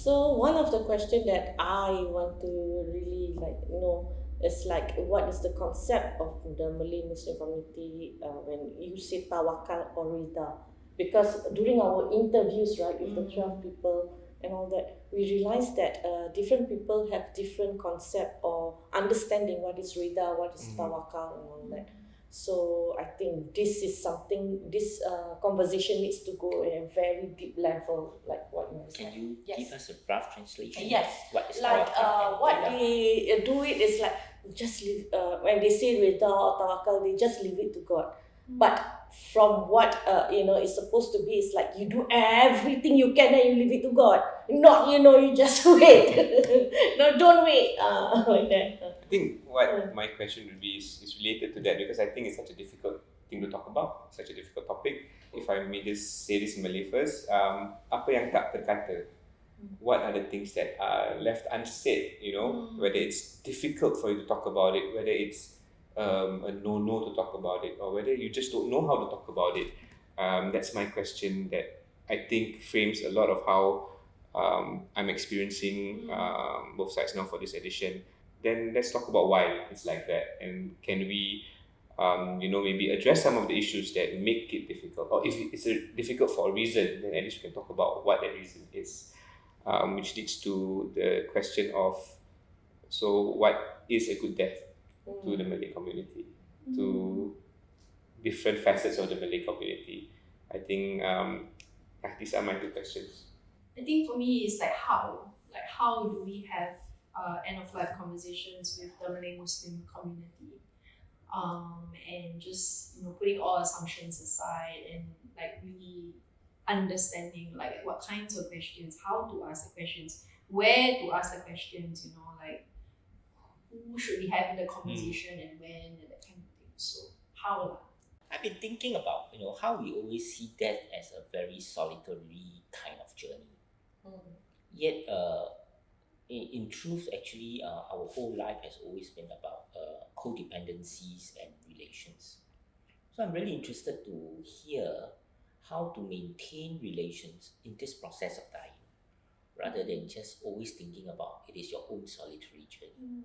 So one of the question that I want to really know is like what is the concept of the Malay Muslim community when you say tawakal or rida? Because during our interviews, right, with the 12 people and all that, we realized that different people have different concept or understanding what is rida, what is tawakal, and all that. So I think this is something this conversation needs to go in a very deep level, like what you Can said. you Yes. give us a rough translation? Yes, What is like tawakal and what rida? they do it is like just leave when they say rida or tawakal, they just leave it to God. But from what it's supposed to be, is like you do everything you can and you leave it to God. Not you just wait. No, don't wait. Like that. I think what my question would be is related to that because I think it's such a difficult thing to talk about, such a difficult topic. If I may just say this in Malay first, apa yang tak terkata? What are the things that are left unsaid? Whether it's difficult for you to talk about it, whether it's a no to talk about it, or whether you just don't know how to talk about it. That's my question that I think frames a lot of how I'm experiencing both sides now for this edition. Then let's talk about why it's like that, and can we, maybe address some of the issues that make it difficult, or if it's difficult for a reason, then at least we can talk about what that reason is, which leads to the question of, so what is a good death to the Malay community, to different facets of the Malay community? I think these are my two questions. I think for me it's how do we have end of life conversations with the Malay Muslim community, and just putting all assumptions aside and like really understanding like what kinds of questions, how to ask the questions, where to ask the questions, like who should be having the conversation and when and that kind of thing. So how? I've been thinking about how we always see death as a very solitary kind of journey. Yet, in truth, actually, our whole life has always been about codependencies and relations. So I'm really interested to hear how to maintain relations in this process of dying, rather than just always thinking about it is your own solitary journey.